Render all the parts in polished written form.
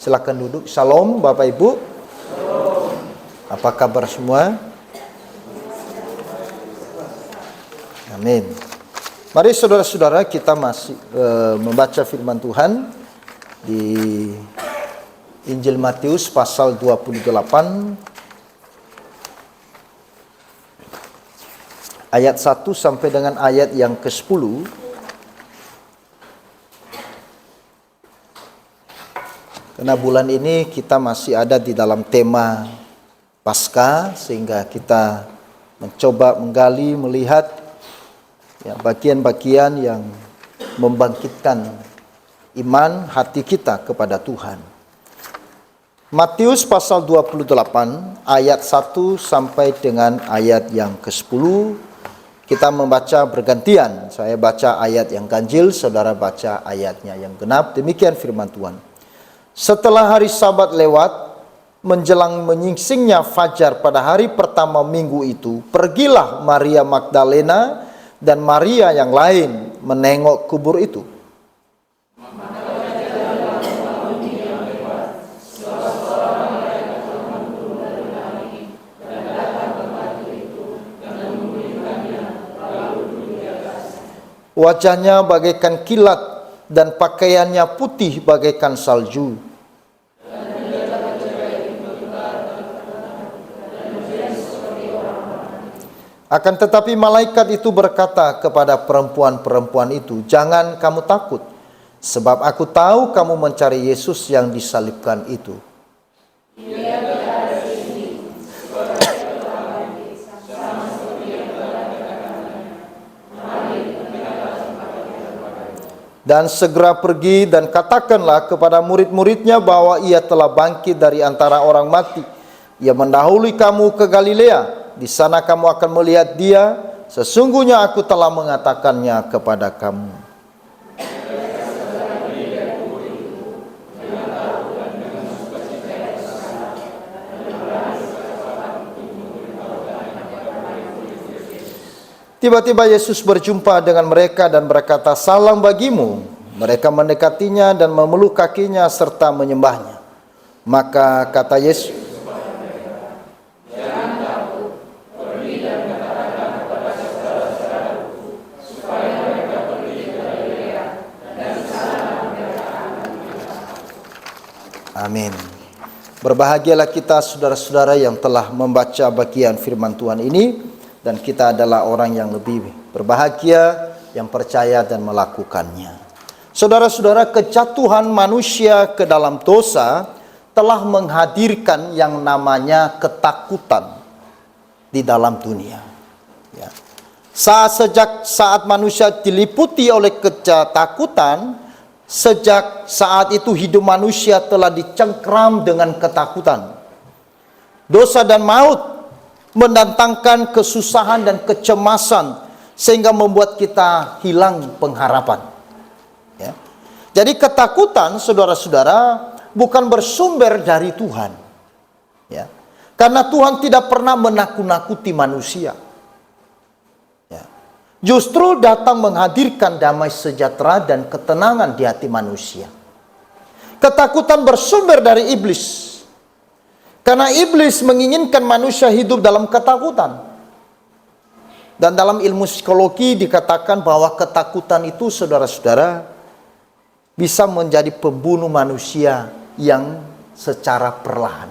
Silakan duduk. Shalom Bapak Ibu. Apa kabar semua? Amin. Mari saudara-saudara, kita masih membaca firman Tuhan di Injil Matius pasal 28 ayat 1 sampai dengan ayat yang ke-10. Karena bulan ini kita masih ada di dalam tema Paskah, sehingga kita mencoba menggali, melihat ya, bagian-bagian yang membangkitkan iman hati kita kepada Tuhan. Matius pasal 28 ayat 1 sampai dengan ayat yang ke-10. Kita membaca bergantian. Saya baca ayat yang ganjil, saudara baca ayatnya yang genap. Demikian firman Tuhan. Setelah hari Sabat lewat, menjelang menyingsingnya fajar pada hari pertama minggu itu, pergilah Maria Magdalena dan Maria yang lain menengok kubur itu. Wajahnya bagaikan kilat dan pakaiannya putih bagaikan salju. Akan tetapi malaikat itu berkata kepada perempuan-perempuan itu, "Jangan kamu takut, sebab aku tahu kamu mencari Yesus yang disalibkan itu. Dan segera pergi dan katakanlah kepada murid-muridnya bahwa ia telah bangkit dari antara orang mati. Ia mendahului kamu ke Galilea. Di sana kamu akan melihat dia. Sesungguhnya aku telah mengatakannya kepada kamu." Tiba-tiba Yesus berjumpa dengan mereka dan berkata, "Salam bagimu." Mereka mendekatinya dan memeluk kakinya serta menyembahnya. Maka kata Yesus, amin. Berbahagialah kita saudara-saudara yang telah membaca bagian firman Tuhan ini, dan kita adalah orang yang lebih berbahagia yang percaya dan melakukannya. Saudara-saudara, kejatuhan manusia ke dalam dosa telah menghadirkan yang namanya ketakutan di dalam dunia. Ya. Sejak saat manusia diliputi oleh ketakutan, sejak saat itu hidup manusia telah dicengkram dengan ketakutan. Dosa dan maut mendatangkan kesusahan dan kecemasan sehingga membuat kita hilang pengharapan. Ya. Jadi ketakutan, saudara-saudara, bukan bersumber dari Tuhan. Ya. Karena Tuhan tidak pernah menakut-nakuti manusia. Ya. Justru datang menghadirkan damai sejahtera dan ketenangan di hati manusia. Ketakutan bersumber dari iblis. Karena iblis menginginkan manusia hidup dalam ketakutan. Dan dalam ilmu psikologi dikatakan bahwa ketakutan itu, saudara-saudara, bisa menjadi pembunuh manusia yang secara perlahan.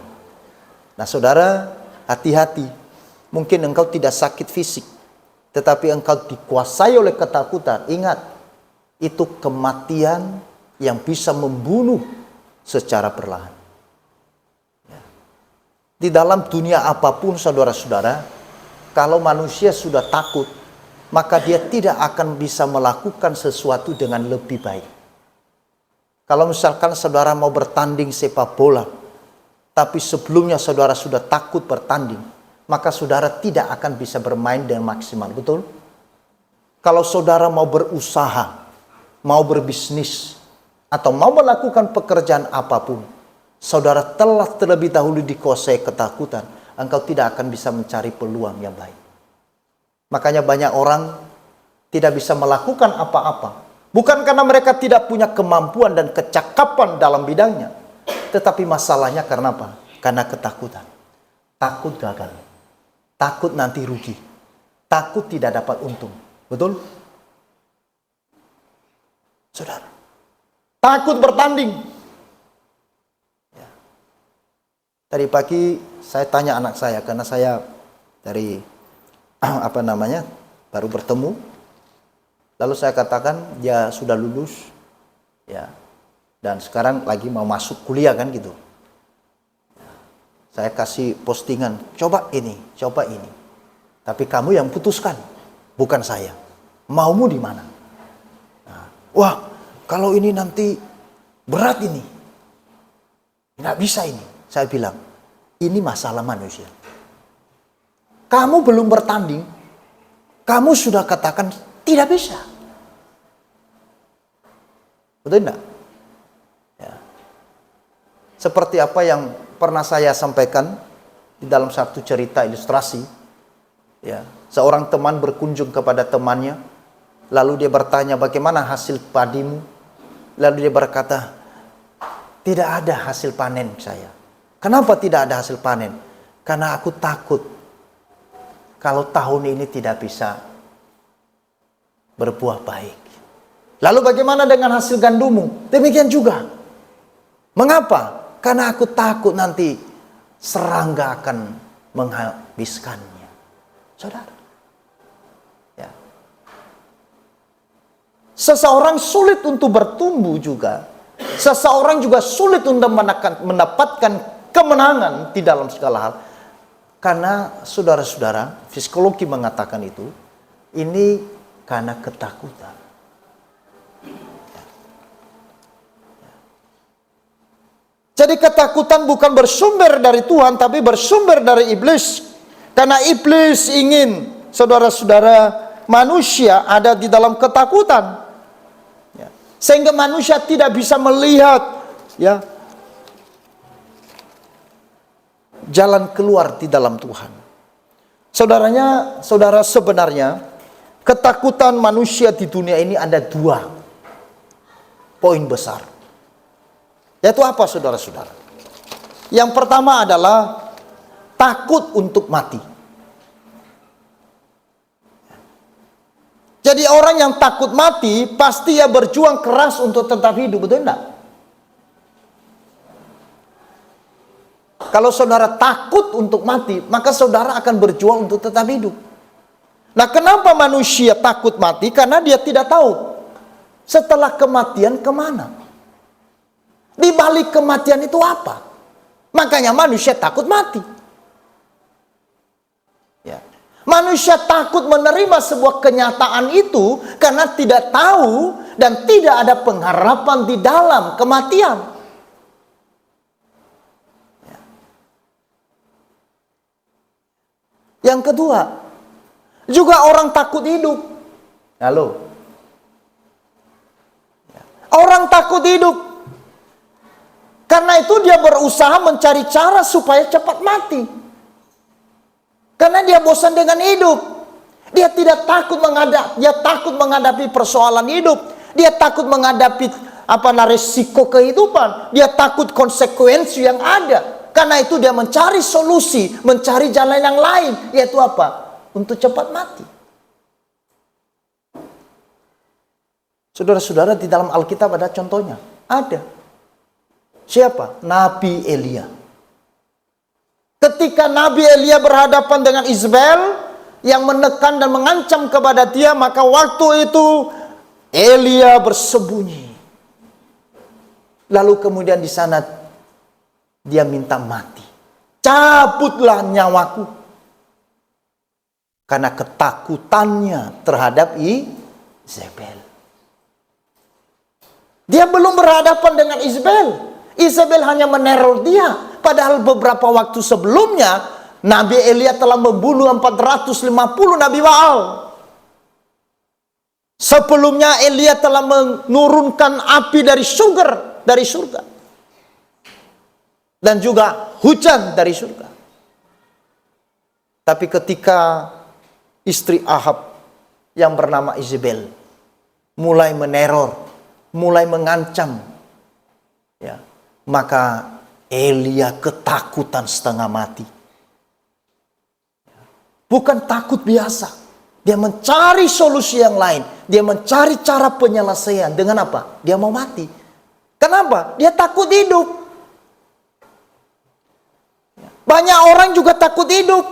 Nah, saudara, hati-hati. Mungkin engkau tidak sakit fisik, tetapi engkau dikuasai oleh ketakutan. Ingat, itu kematian yang bisa membunuh secara perlahan. Di dalam dunia apapun, saudara-saudara, kalau manusia sudah takut, maka dia tidak akan bisa melakukan sesuatu dengan lebih baik. Kalau misalkan saudara mau bertanding sepak bola, tapi sebelumnya saudara sudah takut bertanding, maka saudara tidak akan bisa bermain dengan maksimal, betul? Kalau saudara mau berusaha, mau berbisnis, atau mau melakukan pekerjaan apapun, saudara telah terlebih dahulu dikuasai ketakutan, engkau tidak akan bisa mencari peluang yang baik. Makanya banyak orang tidak bisa melakukan apa-apa. Bukan karena mereka tidak punya kemampuan dan kecakapan dalam bidangnya, Tetapi masalahnya karena apa? Karena ketakutan. Takut gagal. Takut nanti rugi. Takut tidak dapat untung. Betul? Saudara. Takut bertanding. Ya. Tadi pagi saya tanya anak saya, karena saya dari baru bertemu. Lalu saya katakan dia sudah lulus, ya, dan sekarang lagi mau masuk kuliah kan gitu. Saya kasih postingan, coba ini. Tapi kamu yang putuskan, bukan saya. Maumu di mana? Nah, wah, kalau ini nanti berat ini, nggak bisa ini. Saya bilang, ini masalah manusia. Kamu belum bertanding, kamu sudah katakan tidak bisa. Betul enggak? Ya. Seperti apa yang pernah saya sampaikan di dalam satu cerita ilustrasi. Ya, seorang teman berkunjung kepada temannya, lalu dia bertanya, bagaimana hasil padimu? Lalu dia berkata, tidak ada hasil panen saya. Kenapa tidak ada hasil panen? Karena aku takut kalau tahun ini tidak bisa berbuah baik. Lalu bagaimana dengan hasil gandumu? Demikian juga. Mengapa? Karena aku takut nanti serangga akan menghabiskannya. Saudara. Ya. Seseorang sulit untuk bertumbuh juga. Seseorang juga sulit untuk mendapatkan kemenangan di dalam segala hal. Karena saudara-saudara, psikologi mengatakan itu, ini karena ketakutan. Jadi ketakutan bukan bersumber dari Tuhan, tapi bersumber dari iblis. Karena iblis ingin saudara-saudara manusia ada di dalam ketakutan. Ya. Sehingga manusia tidak bisa melihat, ya, jalan keluar di dalam Tuhan. Saudara sebenarnya ketakutan manusia di dunia ini ada dua poin besar. Yaitu apa, saudara-saudara? Yang pertama adalah takut untuk mati. Jadi orang yang takut mati pasti ya berjuang keras untuk tetap hidup, betul enggak? Kalau saudara takut untuk mati, maka saudara akan berjuang untuk tetap hidup. Nah, kenapa manusia takut mati? Karena dia tidak tahu setelah kematian kemana. Di balik kematian itu apa? Makanya manusia takut mati. Ya. Manusia takut menerima sebuah kenyataan itu karena tidak tahu dan tidak ada pengharapan di dalam kematian. Ya. Yang kedua, juga orang takut hidup. Halo. Ya. Orang takut hidup. Karena itu dia berusaha mencari cara supaya cepat mati. Karena dia bosan dengan hidup. Dia tidak takut menghadapi persoalan hidup. Dia takut menghadapi resiko kehidupan. Dia takut konsekuensi yang ada. Karena itu dia mencari solusi, mencari jalan yang lain, yaitu apa? Untuk cepat mati. Saudara-saudara, di dalam Alkitab ada contohnya. Ada. Siapa? Nabi Elia. Ketika Nabi Elia berhadapan dengan Izbel yang menekan dan mengancam kepada dia, maka waktu itu Elia bersembunyi. Lalu kemudian di sana dia minta mati. Cabutlah nyawaku. Karena ketakutannya terhadap Izebel. Dia belum berhadapan dengan Izbel. Izebel hanya meneror dia. Padahal beberapa waktu sebelumnya Nabi Elia telah membunuh 450 Nabi Baal. Sebelumnya Elia telah menurunkan api dari surga. Dan juga hujan dari surga. Tapi ketika istri Ahab yang bernama Izebel mulai meneror, mulai mengancam, ya, maka Elia ketakutan setengah mati. Bukan takut biasa. Dia mencari solusi yang lain. Dia mencari cara penyelesaian. Dengan apa? Dia mau mati. Kenapa? Dia takut hidup. Banyak orang juga takut hidup.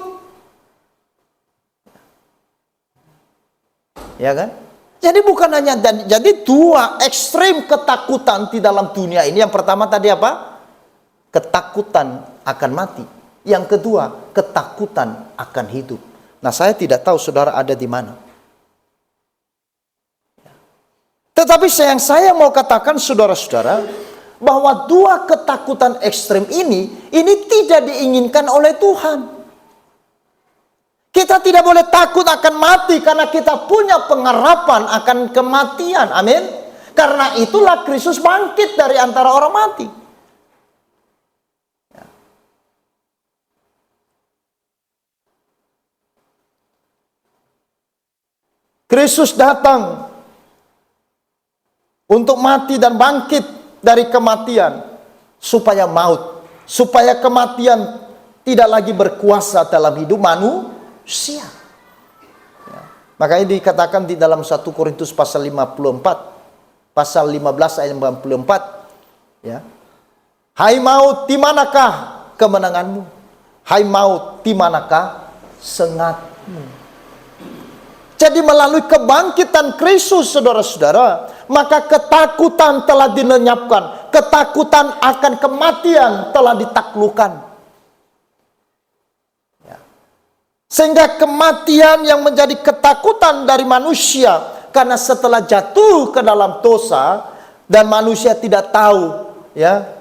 Ya kan? Jadi bukan hanya, jadi dua ekstrim ketakutan di dalam dunia ini. Yang pertama tadi apa? Ketakutan akan mati. Yang kedua, ketakutan akan hidup. Nah, saya tidak tahu saudara ada di mana. Tetapi yang saya mau katakan saudara-saudara, bahwa dua ketakutan ekstrim ini tidak diinginkan oleh Tuhan. Kita tidak boleh takut akan mati karena kita punya pengharapan akan kematian. Amin. Karena itulah Kristus bangkit dari antara orang mati. Kristus datang untuk mati dan bangkit dari kematian supaya kematian tidak lagi berkuasa dalam hidup manusia. Ya. Makanya dikatakan di dalam 1 Korintus pasal 54, pasal 15 ayat 54, ya. Hai maut, di manakah kemenanganmu? Hai maut, di manakah sengatmu? Jadi melalui kebangkitan Kristus, saudara-saudara, maka ketakutan telah dilenyapkan. Ketakutan akan kematian telah ditaklukkan. Ya. Sehingga kematian yang menjadi ketakutan dari manusia, karena setelah jatuh ke dalam dosa, dan manusia tidak tahu ya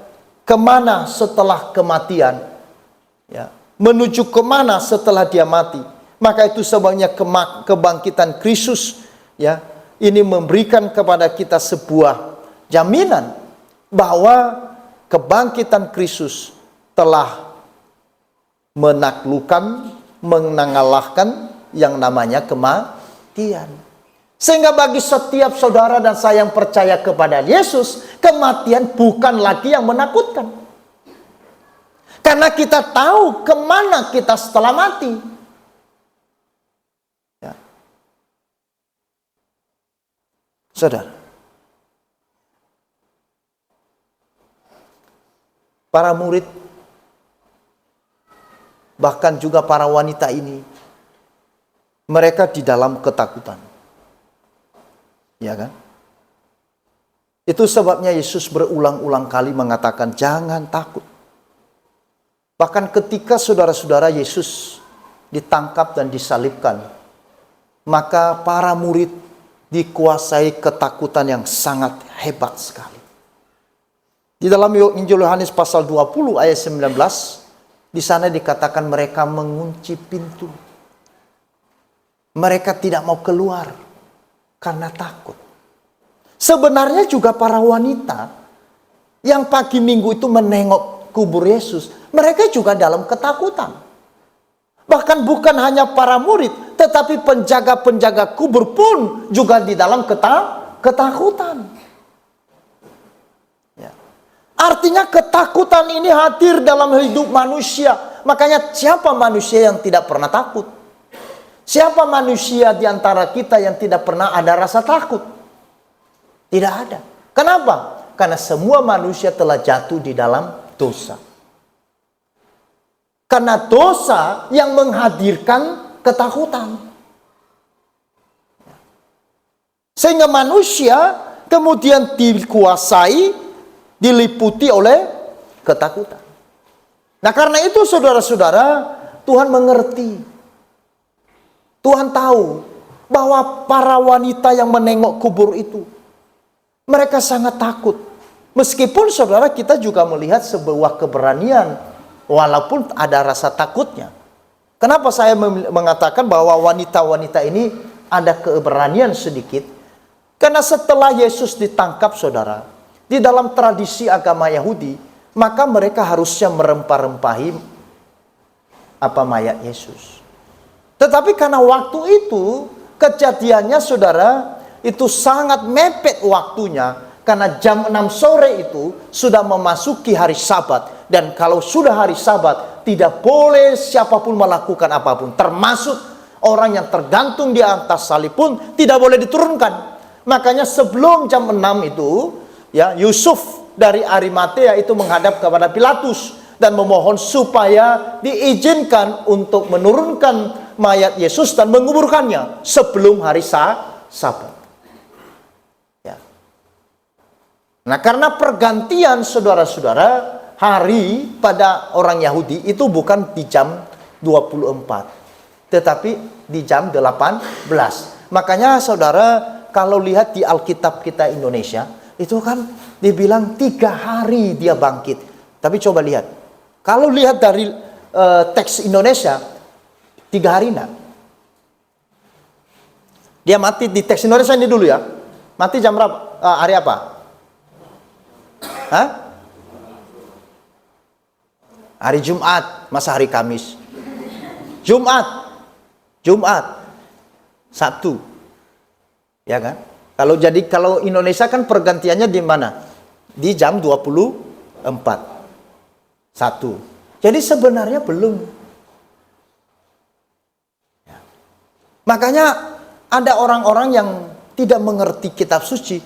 kemana setelah kematian, ya, menuju kemana setelah dia mati. Maka itu sebabnya kebangkitan Kristus, ya, ini memberikan kepada kita sebuah jaminan bahwa kebangkitan Kristus telah menaklukkan, mengalahkan yang namanya kematian. Sehingga bagi setiap saudara dan saya yang percaya kepada Yesus, kematian bukan lagi yang menakutkan. Karena kita tahu kemana kita setelah mati. Saudara, para murid, bahkan juga para wanita ini, mereka di dalam ketakutan. Ya kan? Itu sebabnya Yesus berulang-ulang kali mengatakan, jangan takut. Bahkan ketika saudara-saudara Yesus ditangkap dan disalibkan, maka para murid dikuasai ketakutan yang sangat hebat sekali. Di dalam Injil Yohanes pasal 20 ayat 19, di sana dikatakan mereka mengunci pintu. Mereka tidak mau keluar karena takut. Sebenarnya juga para wanita yang pagi minggu itu menengok kubur Yesus, mereka juga dalam ketakutan. Bahkan bukan hanya para murid, tetapi penjaga-penjaga kubur pun juga di dalam ketakutan. Ya. Artinya ketakutan ini hadir dalam hidup manusia. Makanya siapa manusia yang tidak pernah takut? Siapa manusia di antara kita yang tidak pernah ada rasa takut? Tidak ada. Kenapa? Karena semua manusia telah jatuh di dalam dosa. Karena dosa yang menghadirkan ketakutan. Sehingga manusia kemudian dikuasai, diliputi oleh ketakutan. Nah karena itu saudara-saudara, Tuhan mengerti. Tuhan tahu bahwa para wanita yang menengok kubur itu, mereka sangat takut. Meskipun saudara kita juga melihat sebuah keberanian, walaupun ada rasa takutnya. Kenapa saya mengatakan bahwa wanita-wanita ini ada keberanian sedikit? Karena setelah Yesus ditangkap saudara, di dalam tradisi agama Yahudi, maka mereka harusnya merempah-rempahi mayat Yesus. Tetapi karena waktu itu, kejadiannya saudara, itu sangat mepet waktunya. Karena jam 6 sore itu sudah memasuki hari Sabat. Dan kalau sudah hari Sabat, tidak boleh siapapun melakukan apapun, termasuk orang yang tergantung di atas salib pun tidak boleh diturunkan. Makanya sebelum jam 6 itu, ya, Yusuf dari Arimatea itu menghadap kepada Pilatus dan memohon supaya diizinkan untuk menurunkan mayat Yesus dan menguburkannya sebelum hari Sabat. Ya. Nah, karena pergantian saudara-saudara hari pada orang Yahudi itu bukan di jam 24, tetapi di jam 18. Makanya saudara kalau lihat di Alkitab kita Indonesia, itu kan dibilang 3 hari dia bangkit. Tapi coba lihat, kalau lihat dari teks Indonesia, 3 hari enggak. Dia mati di teks Indonesia ini dulu ya. Mati jam berapa? Hari apa? Hah? Hari Jumat, masa hari Kamis? Jumat, Sabtu. Ya kan? Kalau Indonesia kan pergantiannya di mana? Di jam 24. 1. Jadi sebenarnya belum. Ya. Makanya ada orang-orang yang tidak mengerti kitab suci.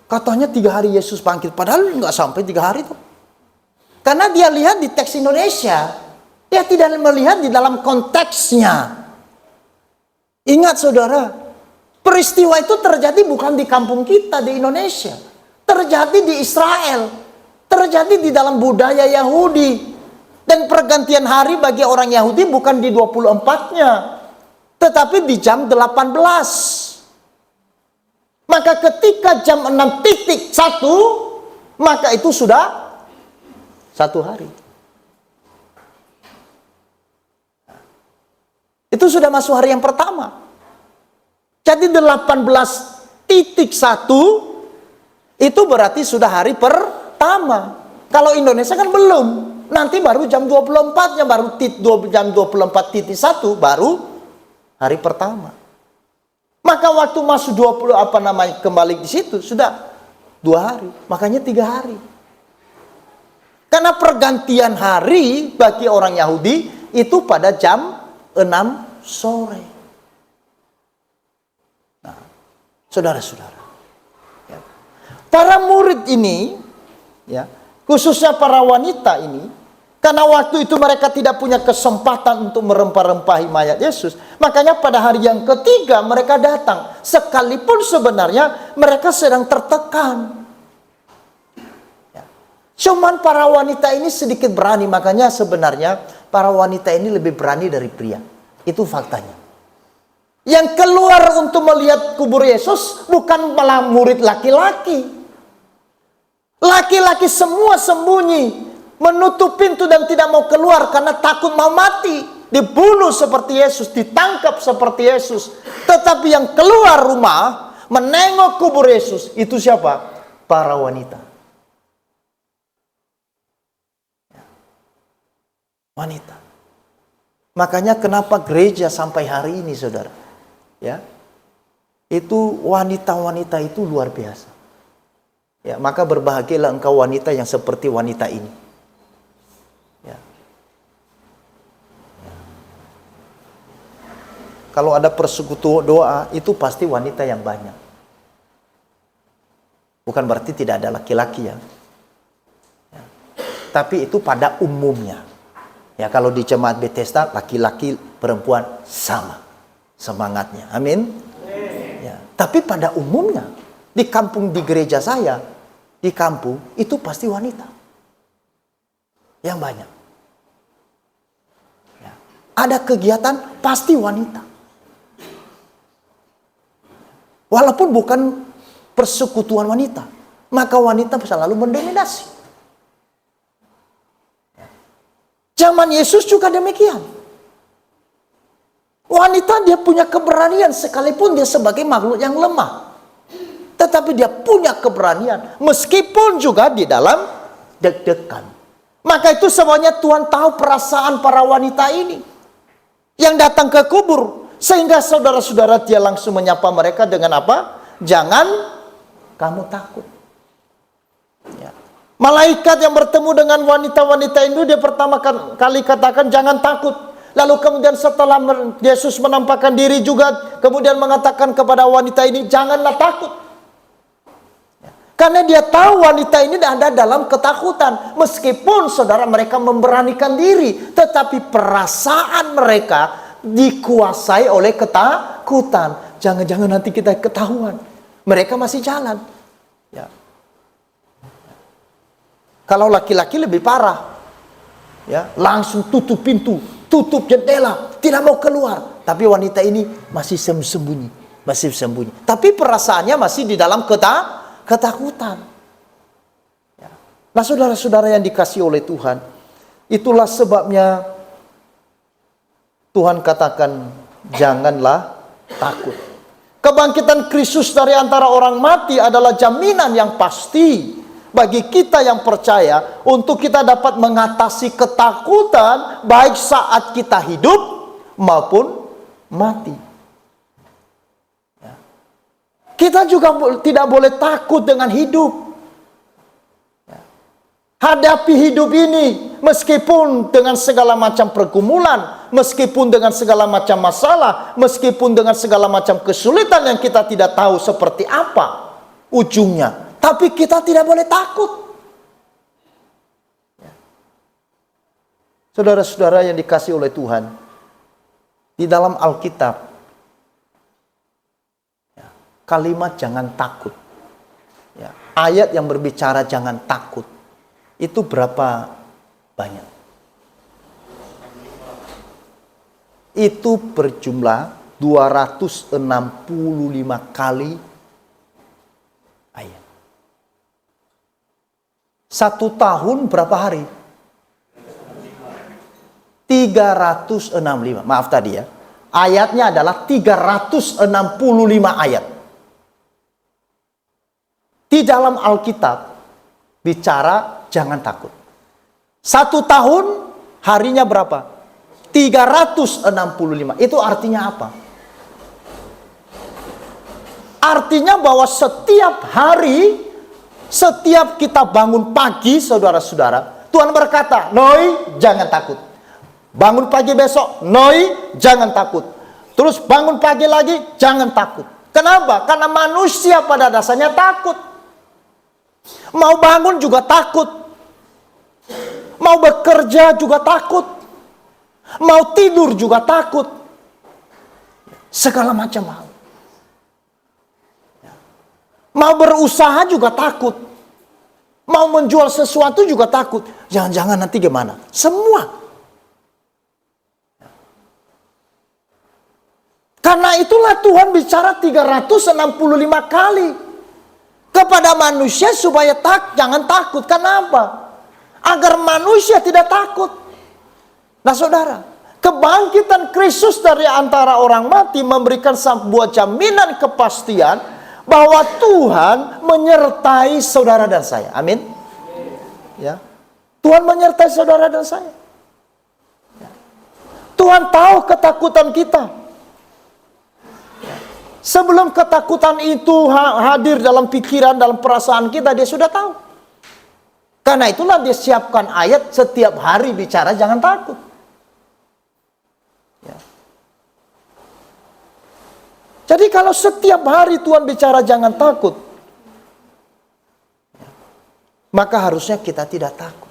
Katanya 3 hari Yesus bangkit, padahal nggak sampai 3 hari tuh. Karena dia lihat di teks Indonesia, dia tidak melihat di dalam konteksnya. Ingat saudara, peristiwa itu terjadi bukan di kampung kita di Indonesia. Terjadi di Israel. Terjadi di dalam budaya Yahudi. Dan pergantian hari bagi orang Yahudi bukan di 24-nya. Tetapi di jam 18. Maka ketika jam 6.1, maka itu sudah 1 hari. Itu sudah masuk hari yang pertama. Jadi 18.1 itu berarti sudah hari pertama. Kalau Indonesia kan belum. Nanti baru jam 24-nya, baru jam 24.1 baru hari pertama. Maka waktu masuk kembali di situ sudah 2 hari. Makanya 3 hari. Karena pergantian hari bagi orang Yahudi itu pada jam 6 sore. Nah, saudara-saudara, ya, para murid ini, ya, khususnya para wanita ini, karena waktu itu mereka tidak punya kesempatan untuk merempah-rempahi mayat Yesus, makanya pada hari yang ketiga mereka datang, sekalipun sebenarnya mereka sedang tertekan. Cuman para wanita ini sedikit berani. Makanya sebenarnya para wanita ini lebih berani dari pria. Itu faktanya. Yang keluar untuk melihat kubur Yesus bukan malah murid laki-laki. Laki-laki semua sembunyi, menutup pintu dan tidak mau keluar karena takut mau mati, dibunuh seperti Yesus, ditangkap seperti Yesus. Tetapi yang keluar rumah menengok kubur Yesus itu siapa? Para wanita. Wanita. Makanya kenapa gereja sampai hari ini, saudara, ya, itu wanita-wanita itu luar biasa. Ya, maka berbahagialah engkau wanita yang seperti wanita ini. Ya. Kalau ada persekutuan doa, itu pasti wanita yang banyak. Bukan berarti tidak ada laki-laki ya. Ya. Tapi itu pada umumnya. Ya, kalau di jemaat Bethesda laki-laki perempuan sama semangatnya. Amin. Ya, tapi pada umumnya di kampung, di gereja saya, di kampung itu pasti wanita yang banyak. Ya, ada kegiatan pasti wanita. Walaupun bukan persekutuan wanita, maka wanita selalu mendominasi. Zaman Yesus juga demikian. Wanita dia punya keberanian sekalipun dia sebagai makhluk yang lemah. Tetapi dia punya keberanian meskipun juga di dalam deg-degan. Maka itu semuanya Tuhan tahu perasaan para wanita ini yang datang ke kubur. Sehingga saudara-saudara dia langsung menyapa mereka dengan apa? Jangan kamu takut. Ya. Malaikat yang bertemu dengan wanita-wanita itu, dia pertama kali katakan jangan takut. Lalu kemudian setelah Yesus menampakkan diri juga, kemudian mengatakan kepada wanita ini, janganlah takut. Karena dia tahu wanita ini ada dalam ketakutan. Meskipun saudara mereka memberanikan diri, tetapi perasaan mereka dikuasai oleh ketakutan. Jangan-jangan nanti kita ketahuan. Mereka masih jalan. Ya. Kalau laki-laki lebih parah, ya, langsung tutup pintu, tutup jendela, tidak mau keluar. Tapi wanita ini masih sembunyi, masih sembunyi. Tapi perasaannya masih di dalam ketakutan. Ya. Nah, saudara-saudara yang dikasihi oleh Tuhan, itulah sebabnya Tuhan katakan janganlah takut. Kebangkitan Kristus dari antara orang mati adalah jaminan yang pasti bagi kita yang percaya untuk kita dapat mengatasi ketakutan baik saat kita hidup maupun mati. Ya. Kita juga tidak boleh takut dengan hidup. Ya. Hadapi hidup ini meskipun dengan segala macam pergumulan, meskipun dengan segala macam masalah, meskipun dengan segala macam kesulitan yang kita tidak tahu seperti apa ujungnya. Tapi kita tidak boleh takut. Saudara-saudara yang dikasihi oleh Tuhan, di dalam Alkitab, kalimat jangan takut, ya, ayat yang berbicara jangan takut, itu berapa banyak? Itu berjumlah 265 kali ayat. 1 tahun berapa hari? 365. Maaf tadi ya. Ayatnya adalah 365 ayat. Di dalam Alkitab bicara jangan takut. 1 tahun harinya berapa? 365. Itu artinya apa? Artinya bahwa setiap hari, setiap kita bangun pagi, saudara-saudara, Tuhan berkata, Noi, jangan takut. Bangun pagi besok, Noi, jangan takut. Terus bangun pagi lagi, jangan takut. Kenapa? Karena manusia pada dasarnya takut. Mau bangun juga takut. Mau bekerja juga takut. Mau tidur juga takut. Segala macam hal. Mau berusaha juga takut. Mau menjual sesuatu juga takut. Jangan-jangan nanti gimana? Semua. Karena itulah Tuhan bicara 365 kali. Kepada manusia supaya jangan takut. Kenapa? Agar manusia tidak takut. Nah saudara, kebangkitan Kristus dari antara orang mati memberikan sebuah jaminan kepastian bahwa Tuhan menyertai saudara dan saya. Amin. Ya. Tuhan menyertai saudara dan saya. Ya. Tuhan tahu ketakutan kita. Ya. Sebelum ketakutan itu hadir dalam pikiran, dalam perasaan kita, dia sudah tahu. Karena itulah dia siapkan ayat setiap hari bicara jangan takut. Ya. Jadi kalau setiap hari Tuhan bicara jangan takut, maka harusnya kita tidak takut.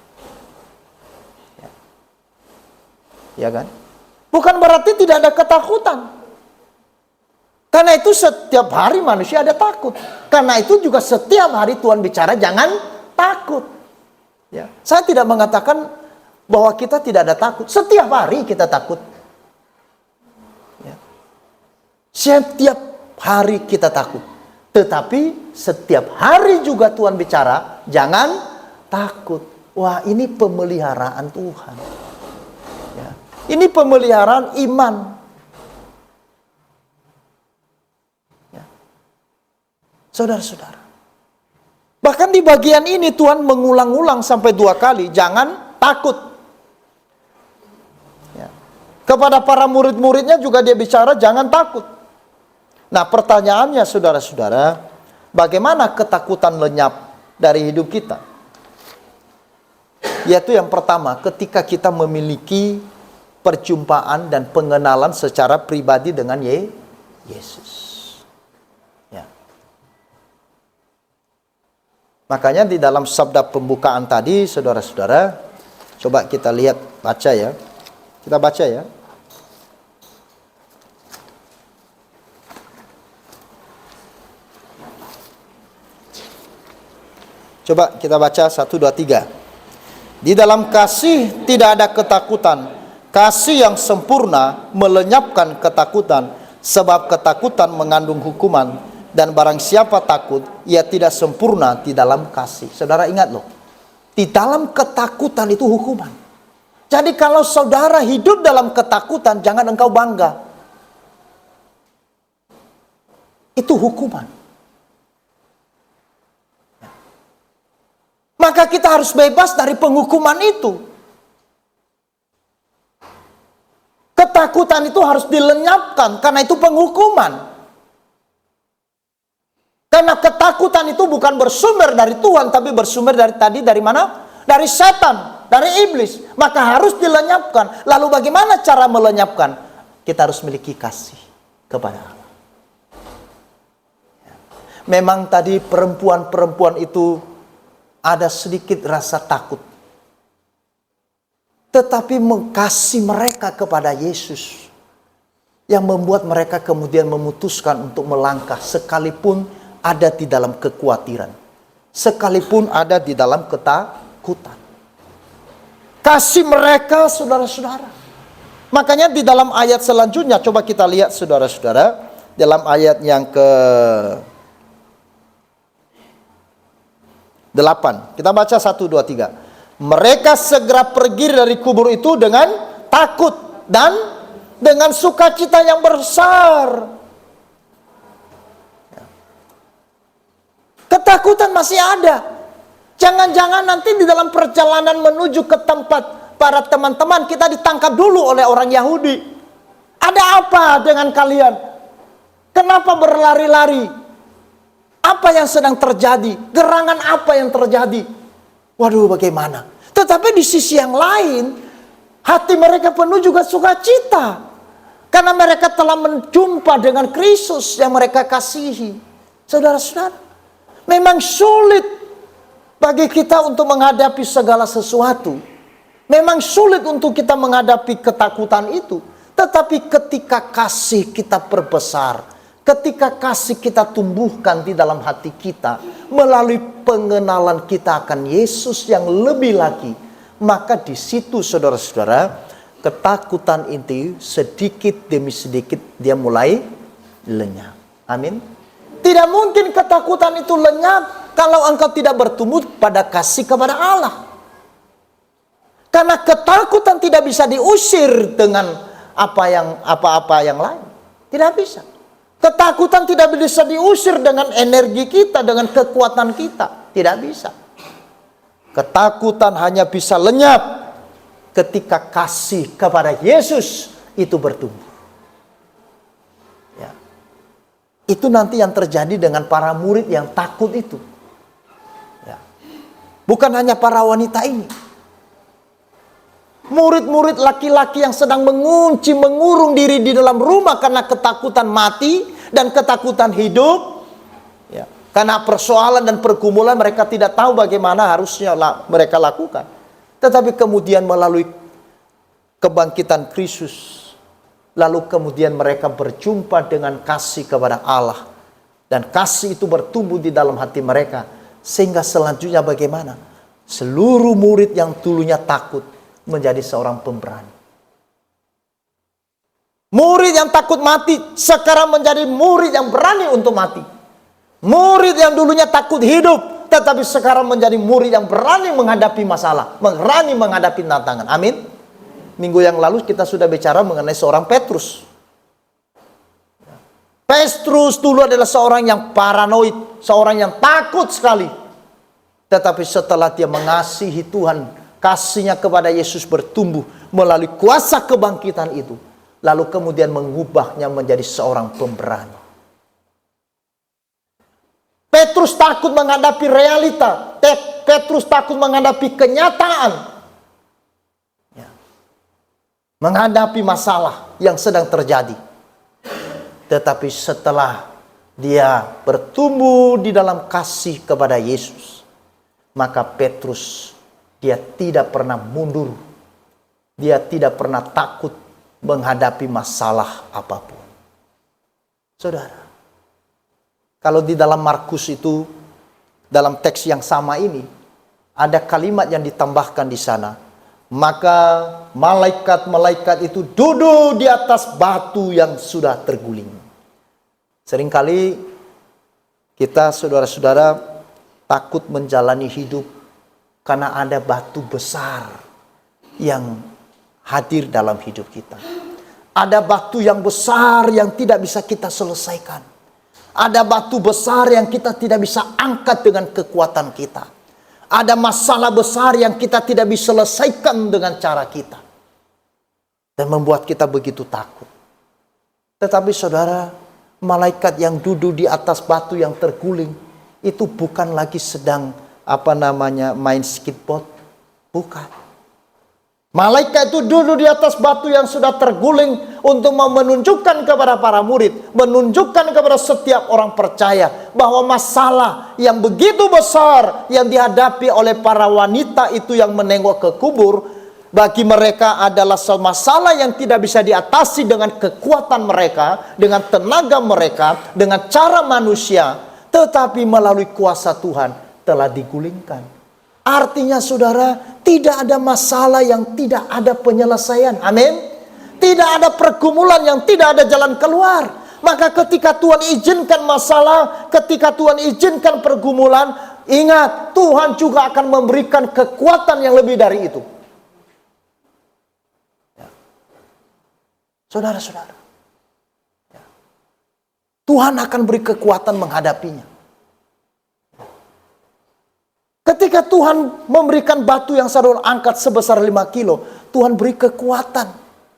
Ya kan? Bukan berarti tidak ada ketakutan. Karena itu setiap hari manusia ada takut. Karena itu juga setiap hari Tuhan bicara jangan takut. Ya. Saya tidak mengatakan bahwa kita tidak ada takut. Setiap hari kita takut. Setiap hari kita takut. Tetapi setiap hari juga Tuhan bicara, jangan takut. Wah, ini pemeliharaan Tuhan. Ya. Ini pemeliharaan iman. Ya. Saudara-saudara. Bahkan di bagian ini Tuhan mengulang-ulang sampai 2 kali, jangan takut. Ya. Kepada para murid-muridnya juga dia bicara, jangan takut. Nah pertanyaannya saudara-saudara, bagaimana ketakutan lenyap dari hidup kita? Yaitu yang pertama, ketika kita memiliki perjumpaan dan pengenalan secara pribadi dengan Yesus. Ya. Makanya di dalam sabda pembukaan tadi, saudara-saudara, coba kita lihat, baca ya. Kita baca ya. Coba kita baca 1, 2, 3. Di dalam kasih tidak ada ketakutan. Kasih yang sempurna melenyapkan ketakutan, sebab ketakutan mengandung hukuman, dan barang siapa takut, ia tidak sempurna di dalam kasih. Saudara ingat loh, di dalam ketakutan itu hukuman. Jadi kalau saudara hidup dalam ketakutan, jangan engkau bangga. Itu hukuman. Maka kita harus bebas dari penghukuman itu. Ketakutan itu harus dilenyapkan, karena itu penghukuman. Karena ketakutan itu bukan bersumber dari Tuhan, tapi bersumber dari mana? Dari setan, dari iblis. Maka harus dilenyapkan. Lalu bagaimana cara melenyapkan? Kita harus memiliki kasih kepada Allah. Memang tadi perempuan-perempuan itu ada sedikit rasa takut. Tetapi mengasihi mereka kepada Yesus yang membuat mereka kemudian memutuskan untuk melangkah sekalipun ada di dalam kekhawatiran. Sekalipun ada di dalam ketakutan. Kasih mereka, saudara-saudara. Makanya di dalam ayat selanjutnya, coba kita lihat saudara-saudara. Dalam ayat yang ke 8. Kita baca 1, 2, 3. Mereka segera pergi dari kubur itu dengan takut dan dengan sukacita yang besar. Ketakutan masih ada. Jangan-jangan nanti di dalam perjalanan menuju ke tempat para teman-teman kita ditangkap dulu oleh orang Yahudi. Ada apa dengan kalian? Kenapa berlari-lari? Apa yang sedang terjadi? Gerangan apa yang terjadi? Waduh, bagaimana? Tetapi di sisi yang lain, hati mereka penuh juga sukacita. Karena mereka telah menjumpa dengan Kristus yang mereka kasihi. Saudara-saudara, memang sulit bagi kita untuk menghadapi segala sesuatu. Memang sulit untuk kita menghadapi ketakutan itu. Tetapi ketika kasih kita perbesar, ketika kasih kita tumbuhkan di dalam hati kita, melalui pengenalan kita akan Yesus yang lebih lagi, maka di situ saudara-saudara, ketakutan itu sedikit demi sedikit dia mulai lenyap. Amin. Tidak mungkin ketakutan itu lenyap kalau engkau tidak bertumbuh pada kasih kepada Allah. Karena ketakutan tidak bisa diusir dengan apa-apa yang lain. Tidak bisa. Ketakutan tidak bisa diusir dengan energi kita, dengan kekuatan kita. Tidak bisa. Ketakutan hanya bisa lenyap ketika kasih kepada Yesus itu bertumbuh. Ya. Itu nanti yang terjadi dengan para murid yang takut itu. Ya. Bukan hanya para wanita ini. Murid-murid laki-laki yang sedang mengunci, mengurung diri di dalam rumah karena ketakutan mati dan ketakutan hidup. Ya. Karena persoalan dan pergumulan mereka tidak tahu bagaimana harusnya mereka lakukan. Tetapi kemudian melalui kebangkitan Kristus, lalu kemudian mereka berjumpa dengan kasih kepada Allah. Dan kasih itu bertumbuh di dalam hati mereka. Sehingga selanjutnya bagaimana? Seluruh murid yang dulunya takut menjadi seorang pemberani. Murid yang takut mati sekarang menjadi murid yang berani untuk mati. Murid yang dulunya takut hidup tetapi sekarang menjadi murid yang berani menghadapi masalah, berani menghadapi tantangan. Amin. Minggu yang lalu kita sudah bicara mengenai seorang Petrus. Petrus dulu adalah seorang yang paranoid, seorang yang takut sekali. Tetapi setelah dia mengasihi Tuhan, kasihnya kepada Yesus bertumbuh melalui kuasa kebangkitan itu. Lalu kemudian mengubahnya menjadi seorang pemberani. Petrus takut menghadapi realita. Petrus takut menghadapi kenyataan. menghadapi masalah yang sedang terjadi. Tetapi setelah dia bertumbuh di dalam kasih kepada Yesus, maka Petrus, dia tidak pernah mundur. Dia tidak pernah takut menghadapi masalah apapun. Saudara, kalau di dalam Markus itu, dalam teks yang sama ini, ada kalimat yang ditambahkan di sana. Maka malaikat-malaikat itu duduk di atas batu yang sudah terguling. Seringkali kita, saudara-saudara, takut menjalani hidup karena ada batu besar yang hadir dalam hidup kita. Ada batu yang besar yang tidak bisa kita selesaikan. Ada batu besar yang kita tidak bisa angkat dengan kekuatan kita. Ada masalah besar yang kita tidak bisa selesaikan dengan cara kita. Dan membuat kita begitu takut. Tetapi saudara, malaikat yang duduk di atas batu yang terguling, itu bukan lagi sedang main skateboard. Bukan. Malaikat itu duduk di atas batu yang sudah terguling untuk menunjukkan kepada para murid, menunjukkan kepada setiap orang percaya bahwa masalah yang begitu besar yang dihadapi oleh para wanita itu yang menengok ke kubur, bagi mereka adalah masalah yang tidak bisa diatasi dengan kekuatan mereka, dengan tenaga mereka, dengan cara manusia, tetapi melalui kuasa Tuhan telah digulingkan. Artinya saudara, tidak ada masalah yang tidak ada penyelesaian. Amin. Tidak ada pergumulan yang tidak ada jalan keluar. Maka ketika Tuhan izinkan masalah, ketika Tuhan izinkan pergumulan, ingat, Tuhan juga akan memberikan kekuatan yang lebih dari itu. Ya. Saudara-saudara, ya. Tuhan akan beri kekuatan menghadapinya. Ketika Tuhan memberikan batu yang saudara angkat sebesar 5 kilo, Tuhan beri kekuatan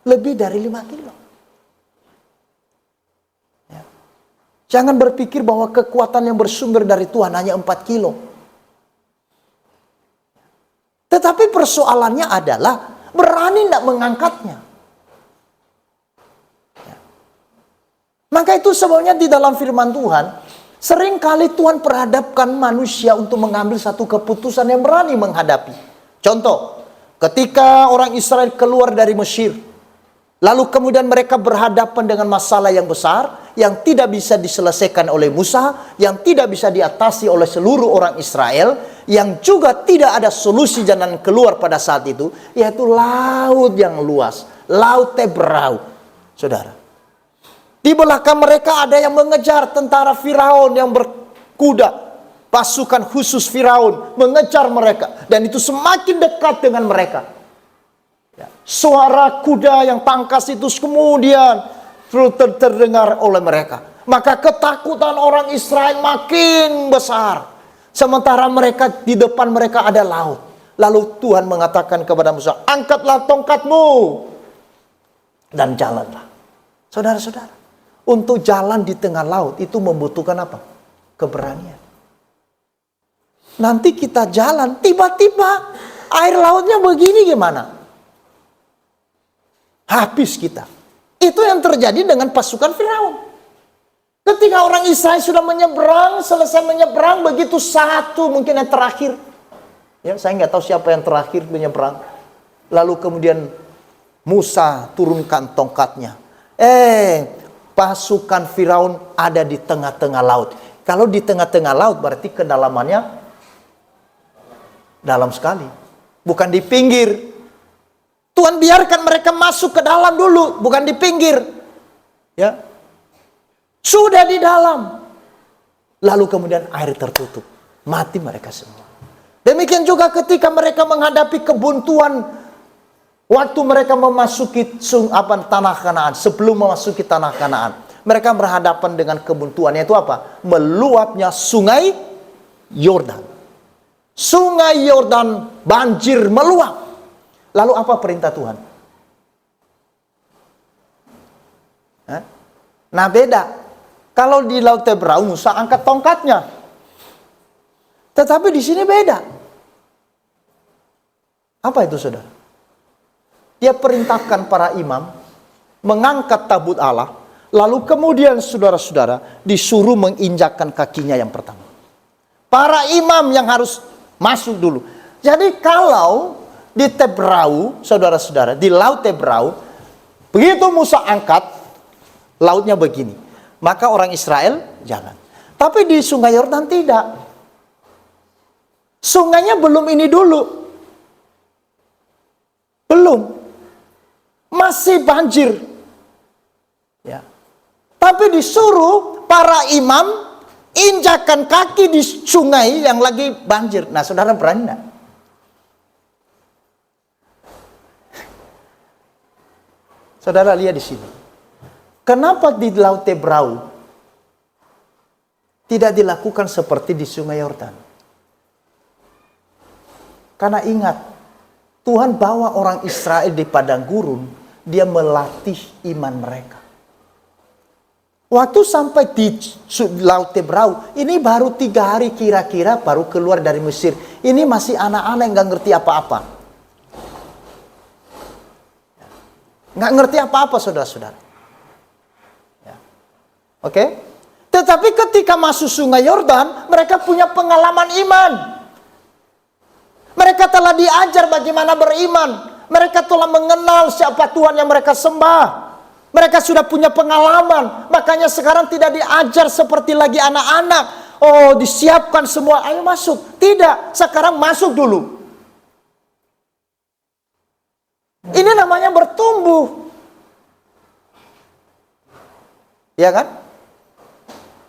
lebih dari 5 kilo. Ya. Jangan berpikir bahwa kekuatan yang bersumber dari Tuhan hanya 4 kilo. Tetapi persoalannya adalah berani tidak mengangkatnya. Ya. Maka itu sebabnya di dalam firman Tuhan, seringkali Tuhan perhadapkan manusia untuk mengambil satu keputusan yang berani menghadapi. Contoh, ketika orang Israel keluar dari Mesir, lalu kemudian mereka berhadapan dengan masalah yang besar, yang tidak bisa diselesaikan oleh Musa, yang tidak bisa diatasi oleh seluruh orang Israel, yang juga tidak ada solusi jalan keluar pada saat itu, yaitu laut yang luas, laut Teberau. Saudara, di belakang mereka ada yang mengejar tentara Firaun yang berkuda. Pasukan khusus Firaun mengejar mereka. Dan itu semakin dekat dengan mereka. Ya. Suara kuda yang tangkas itu kemudian terdengar oleh mereka. Maka ketakutan orang Israel makin besar. Sementara mereka di depan mereka ada laut. Lalu Tuhan mengatakan kepada Musa, angkatlah tongkatmu dan jalanlah. Saudara-saudara, untuk jalan di tengah laut itu membutuhkan apa? Keberanian. Nanti kita jalan, tiba-tiba air lautnya begini gimana? Habis kita. Itu yang terjadi dengan pasukan Firaun. Ketika orang Israel sudah menyeberang, selesai menyeberang, begitu satu mungkin yang terakhir. Ya, saya nggak tahu siapa yang terakhir menyeberang. Lalu kemudian Musa turunkan tongkatnya. Pasukan Firaun ada di tengah-tengah laut. Kalau di tengah-tengah laut berarti kedalamannya dalam sekali. Bukan di pinggir. Tuhan biarkan mereka masuk ke dalam dulu, bukan di pinggir. Ya. Sudah di dalam. Lalu kemudian air tertutup. Mati mereka semua. Demikian juga ketika mereka menghadapi kebuntuan waktu mereka memasuki tanah Kanaan, sebelum memasuki tanah Kanaan, mereka berhadapan dengan kebuntuan, yaitu apa? Meluapnya sungai Yordan. Sungai Yordan banjir meluap. Lalu apa perintah Tuhan? Nah beda. Kalau di Laut Teberau Musa angkat tongkatnya. Tetapi di sini beda. Apa itu saudara? Dia perintahkan para imam mengangkat tabut Allah, lalu kemudian saudara-saudara disuruh menginjakkan kakinya yang pertama. Para imam yang harus masuk dulu. Jadi kalau di Tebrau, saudara-saudara, di Laut Tebrau, begitu Musa angkat, lautnya begini. Maka orang Israel jalan. Tapi di Sungai Yordan tidak. Sungainya belum ini dulu. Belum. Masih banjir. Ya. Tapi disuruh para imam injakan kaki di sungai yang lagi banjir. Nah, saudara berani enggak? Saudara lihat di sini. Kenapa di Laut Tebrau tidak dilakukan seperti di Sungai Yordan? Karena ingat, Tuhan bawa orang Israel di padang gurun, dia melatih iman mereka. Waktu sampai di Laut Tebrau, ini baru 3 hari kira-kira baru keluar dari Mesir. Ini masih anak-anak yang nggak ngerti apa-apa. Nggak ngerti apa-apa, saudara-saudara. Ya. Oke? Tetapi ketika masuk Sungai Yordan, mereka punya pengalaman iman. Mereka telah diajar bagaimana beriman. Mereka telah mengenal siapa Tuhan yang mereka sembah. Mereka sudah punya pengalaman. Makanya sekarang tidak diajar seperti lagi anak-anak. Oh, disiapkan semua, ayo masuk. Tidak, sekarang masuk dulu. Ini namanya bertumbuh. Ya kan?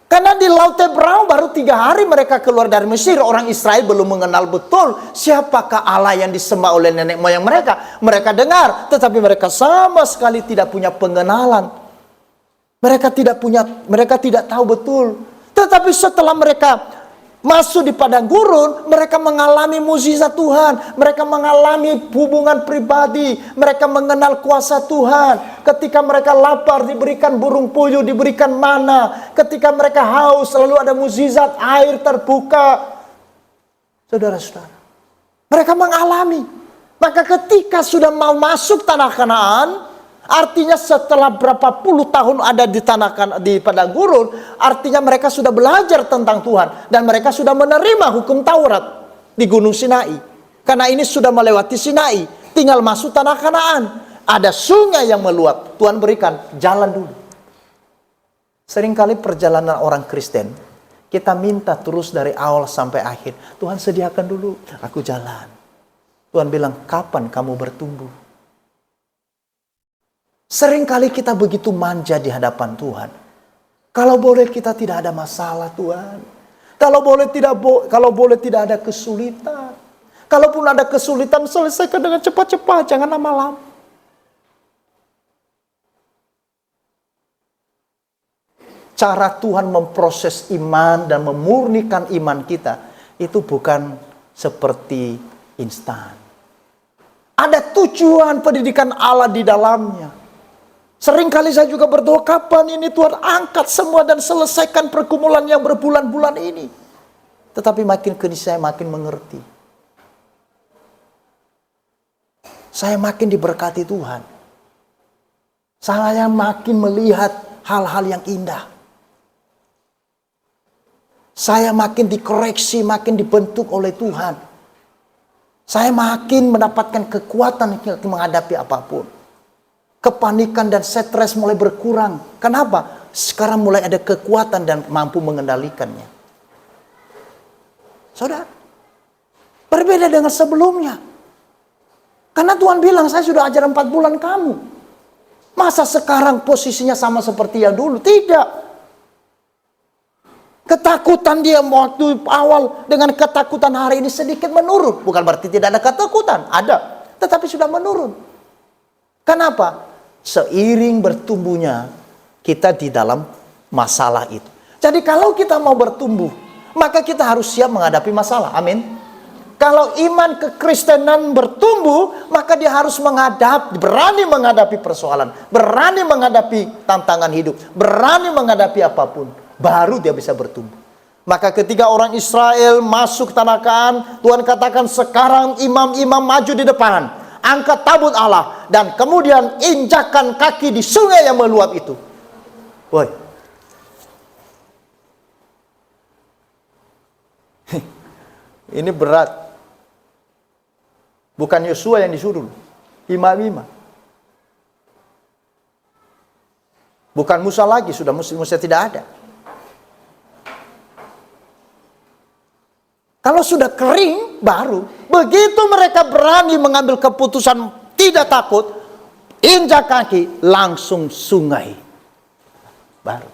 Karena di Laut Tebrau baru 3 hari mereka keluar dari Mesir. Orang Israel belum mengenal betul siapakah Allah yang disembah oleh nenek moyang mereka. Mereka dengar, tetapi mereka sama sekali tidak punya pengenalan. Mereka tidak tahu betul. Tetapi setelah mereka masuk di padang gurun, mereka mengalami mukjizat Tuhan. Mereka mengalami hubungan pribadi. Mereka mengenal kuasa Tuhan. Ketika mereka lapar, diberikan burung puyuh, diberikan mana. Ketika mereka haus, selalu ada mukjizat, air terbuka. Saudara-saudara, mereka mengalami. Maka ketika sudah mau masuk tanah Kanaan, artinya setelah berapa puluh tahun ada di padang gurun, artinya mereka sudah belajar tentang Tuhan. Dan mereka sudah menerima hukum Taurat di Gunung Sinai. Karena ini sudah melewati Sinai, tinggal masuk tanah Kanaan. Ada sungai yang meluap, Tuhan berikan jalan dulu. Seringkali perjalanan orang Kristen, kita minta terus dari awal sampai akhir. Tuhan sediakan dulu, aku jalan. Tuhan bilang, kapan kamu bertumbuh? Seringkali kita begitu manja di hadapan Tuhan. Kalau boleh kita tidak ada masalah, Tuhan. Kalau boleh tidak ada kesulitan. Kalaupun ada kesulitan, selesaikan dengan cepat-cepat, jangan lama-lama. Cara Tuhan memproses iman dan memurnikan iman kita itu bukan seperti instan. Ada tujuan pendidikan Allah di dalamnya. Seringkali saya juga berdoa, kapan ini Tuhan angkat semua dan selesaikan pergumulan yang berbulan-bulan ini. Tetapi makin kini saya makin mengerti. Saya makin diberkati Tuhan. Saya makin melihat hal-hal yang indah. Saya makin dikoreksi, makin dibentuk oleh Tuhan. Saya makin mendapatkan kekuatan untuk menghadapi apapun. Kepanikan dan stres mulai berkurang. Kenapa? Sekarang mulai ada kekuatan dan mampu mengendalikannya. Saudara, berbeda dengan sebelumnya. Karena Tuhan bilang, saya sudah ajar 4 bulan kamu. Masa sekarang posisinya sama seperti yang dulu? Tidak. Ketakutan dia waktu awal dengan ketakutan hari ini sedikit menurun. Bukan berarti tidak ada ketakutan. Ada. Tetapi sudah menurun. Kenapa? Seiring bertumbuhnya kita di dalam masalah itu. Jadi kalau kita mau bertumbuh, maka kita harus siap menghadapi masalah. Amin. Kalau iman kekristenan bertumbuh, maka dia harus berani menghadapi persoalan. Berani menghadapi tantangan hidup. Berani menghadapi apapun. Baru dia bisa bertumbuh. Maka ketika orang Israel masuk tanah Kanaan, Tuhan katakan sekarang imam-imam maju di depan. Angkat tabut Allah. dan kemudian injakan kaki di sungai yang meluap itu. Woi. Ini berat. Bukan Yosua yang disuruh. Imam-imam. Bukan Musa lagi, sudah Musa tidak ada. Kalau sudah kering, baru. Begitu mereka berani mengambil keputusan tidak takut, injak kaki, langsung sungai. Baru.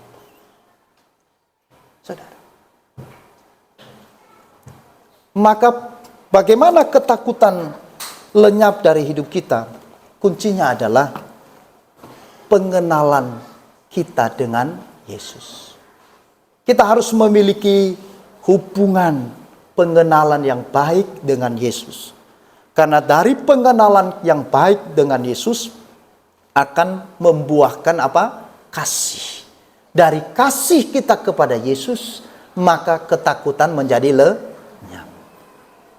Saudara. Maka bagaimana ketakutan lenyap dari hidup kita? Kuncinya adalah pengenalan kita dengan Yesus. Kita harus memiliki hubungan pengenalan yang baik dengan Yesus. Karena dari pengenalan yang baik dengan Yesus akan membuahkan apa? Kasih. Dari kasih kita kepada Yesus, maka ketakutan menjadi lenyap.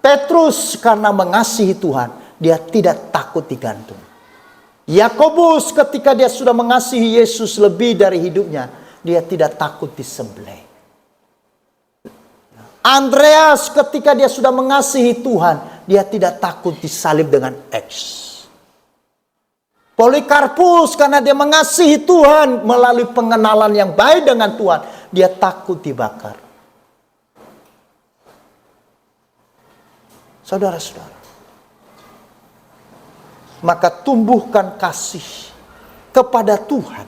Petrus karena mengasihi Tuhan, dia tidak takut digantung. Yakobus ketika dia sudah mengasihi Yesus lebih dari hidupnya, dia tidak takut disembelih. Andreas ketika dia sudah mengasihi Tuhan, dia tidak takut disalib dengan X. Polikarpus karena dia mengasihi Tuhan melalui pengenalan yang baik dengan Tuhan, dia takut dibakar. Saudara-saudara, maka tumbuhkan kasih kepada Tuhan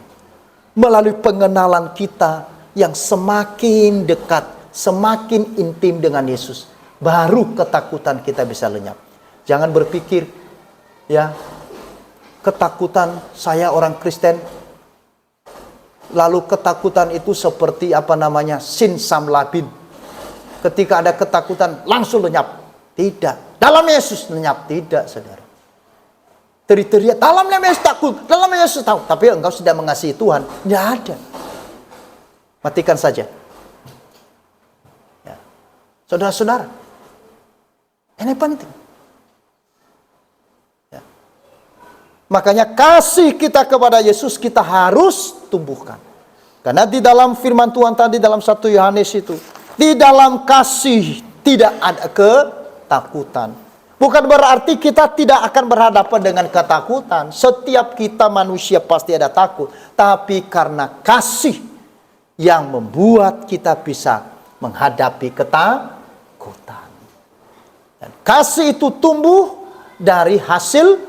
melalui pengenalan kita yang semakin dekat, semakin intim dengan Yesus. Baru ketakutan kita bisa lenyap. Jangan berpikir, ya, ketakutan saya orang Kristen, lalu ketakutan itu seperti simsalabim. Ketika ada ketakutan langsung lenyap. Tidak. Dalam Yesus lenyap. Tidak, saudara. Teriak-teriak, dalamnya Yesus takut, dalamnya Yesus tahu. Tapi engkau sudah mengasihi Tuhan. Tidak ada. Matikan saja. Ya. Saudara-saudara, ini penting. Ya. Makanya kasih kita kepada Yesus kita harus tumbuhkan. Karena di dalam firman Tuhan tadi dalam 1 Yohanes itu, di dalam kasih tidak ada ketakutan. Bukan berarti kita tidak akan berhadapan dengan ketakutan. Setiap kita manusia pasti ada takut. Tapi karena kasih yang membuat kita bisa menghadapi ketakutan. Dan kasih itu tumbuh dari hasil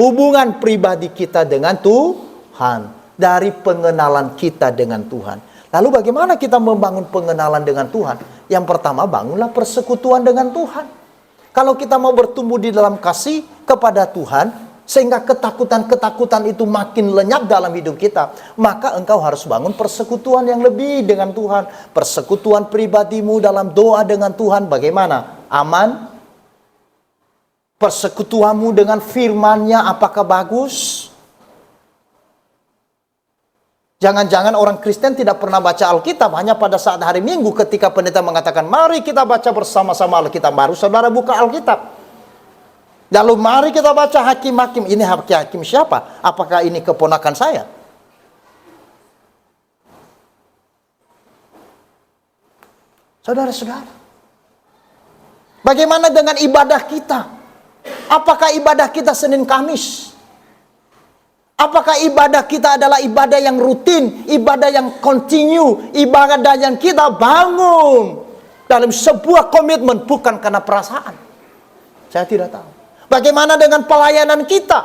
hubungan pribadi kita dengan Tuhan. Dari pengenalan kita dengan Tuhan. Lalu bagaimana kita membangun pengenalan dengan Tuhan? Yang pertama, bangunlah persekutuan dengan Tuhan. Kalau kita mau bertumbuh di dalam kasih kepada Tuhan, sehingga ketakutan-ketakutan itu makin lenyap dalam hidup kita, maka engkau harus bangun persekutuan yang lebih dengan Tuhan. Persekutuan pribadimu dalam doa dengan Tuhan bagaimana? Aman? Persekutuanmu dengan firman-Nya apakah bagus? Jangan-jangan orang Kristen tidak pernah baca Alkitab hanya pada saat hari Minggu ketika pendeta mengatakan, mari kita baca bersama-sama Alkitab. Baru saudara buka Alkitab. Lalu mari kita baca hakim-hakim. Ini hakim siapa? Apakah ini keponakan saya? Saudara-saudara, bagaimana dengan ibadah kita? Apakah ibadah kita Senin Kamis? Apakah ibadah kita adalah ibadah yang rutin, ibadah yang continue, ibadah yang kita bangun dalam sebuah komitmen, bukan karena perasaan? Saya tidak tahu. Bagaimana dengan pelayanan kita?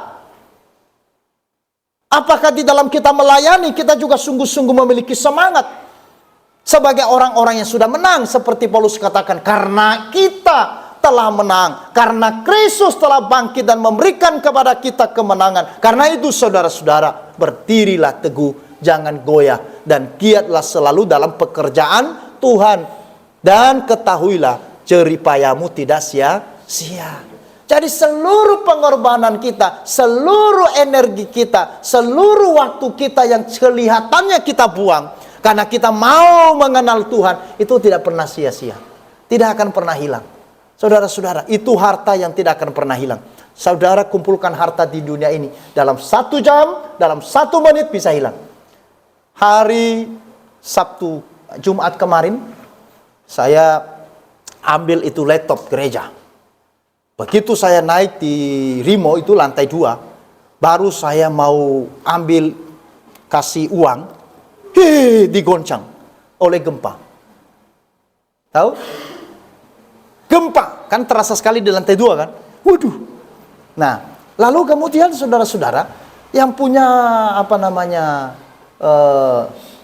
Apakah di dalam kita melayani, kita juga sungguh-sungguh memiliki semangat sebagai orang-orang yang sudah menang, seperti Paulus katakan, karena kita telah menang, karena Kristus telah bangkit dan memberikan kepada kita kemenangan. Karena itu saudara-saudara, berdirilah teguh, jangan goyah, dan giatlah selalu dalam pekerjaan Tuhan, dan ketahuilah jeripayamu tidak sia-sia. Jadi seluruh pengorbanan kita, seluruh energi kita, seluruh waktu kita yang kelihatannya kita buang karena kita mau mengenal Tuhan, itu tidak pernah sia-sia, tidak akan pernah hilang. Saudara-saudara, itu harta yang tidak akan pernah hilang. saudara kumpulkan harta di dunia ini, dalam 1 jam, dalam 1 menit bisa hilang. Hari Sabtu, Jumat kemarin, saya ambil itu laptop gereja. Begitu saya naik di Rimo itu lantai 2, baru saya mau ambil kasih uang, digoncang oleh gempa. Tahu? Gempa, kan terasa sekali di lantai 2 kan? Waduh. Nah, lalu kemudian saudara-saudara yang punya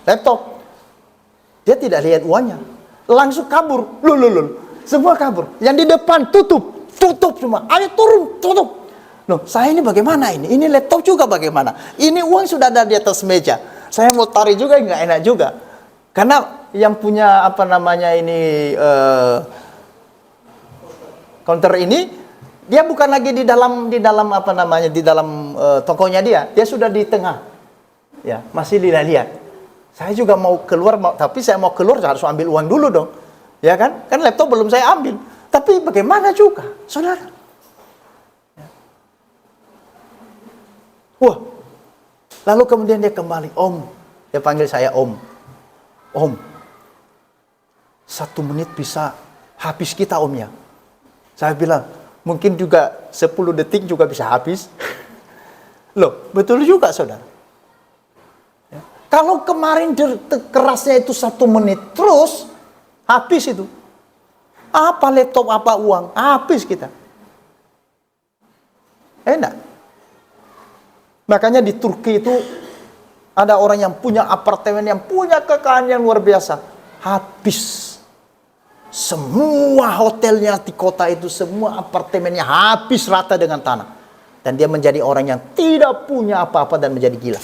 laptop, dia tidak lihat uangnya, langsung kabur. Semua kabur. Yang di depan tutup semua. Ayo turun, tutup. Loh, saya ini bagaimana ini? Ini laptop juga bagaimana? Ini uang sudah ada di atas meja. Saya mau tarik juga nggak enak juga. Karena yang punya counter ini, dia bukan lagi di dalam tokonya dia sudah di tengah. Ya, masih lihat. Saya juga mau keluar, tapi saya mau keluar harus ambil uang dulu dong. Ya kan? Kan laptop belum saya ambil. Tapi bagaimana juga, saudara? Wah, lalu kemudian dia kembali, Om. Dia panggil saya Om. Om, 1 menit bisa habis kita, Om ya. Saya bilang, mungkin juga 10 detik juga bisa habis. Loh, betul juga, saudara. Ya. Kalau kemarin kerasnya itu 1 menit, terus habis itu. Apa laptop, apa uang, habis kita. Enak. Makanya di Turki itu ada orang yang punya apartemen, yang punya kekayaan yang luar biasa. Habis. Semua hotelnya di kota itu, semua apartemennya habis rata dengan tanah. Dan dia menjadi orang yang tidak punya apa-apa dan menjadi gila.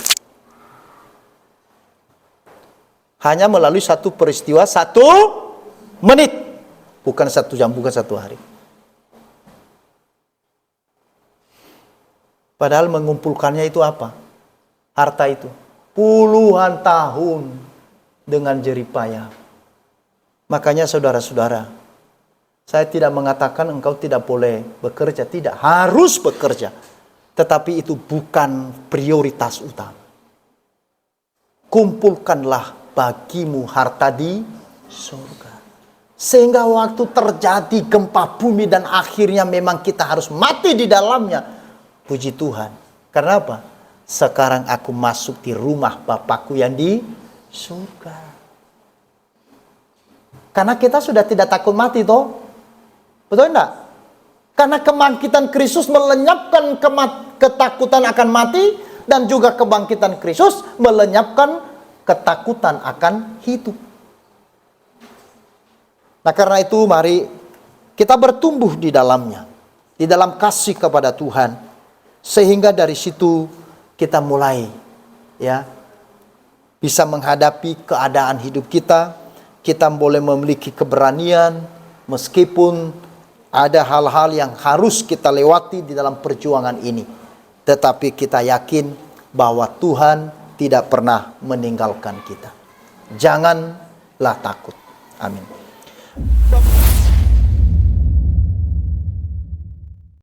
Hanya melalui satu peristiwa, 1 menit. Bukan 1 jam, bukan 1 hari. Padahal mengumpulkannya itu apa? Harta itu. Puluhan tahun dengan jerih payah. Makanya saudara-saudara, saya tidak mengatakan engkau tidak boleh bekerja. Tidak, harus bekerja. Tetapi itu bukan prioritas utama. Kumpulkanlah bagimu harta di surga. Sehingga waktu terjadi gempa bumi dan akhirnya memang kita harus mati di dalamnya. Puji Tuhan. Karena apa? Sekarang aku masuk di rumah Bapakku yang di surga. Karena kita sudah tidak takut mati toh. Betul enggak? Karena kebangkitan Kristus melenyapkan ketakutan akan mati. Dan juga kebangkitan Kristus melenyapkan ketakutan akan hidup. Nah karena itu mari kita bertumbuh di dalamnya. Di dalam kasih kepada Tuhan. Sehingga dari situ kita mulai ya bisa menghadapi keadaan hidup kita. Kita boleh memiliki keberanian meskipun ada hal-hal yang harus kita lewati di dalam perjuangan ini. Tetapi kita yakin bahwa Tuhan tidak pernah meninggalkan kita. Janganlah takut. Amin.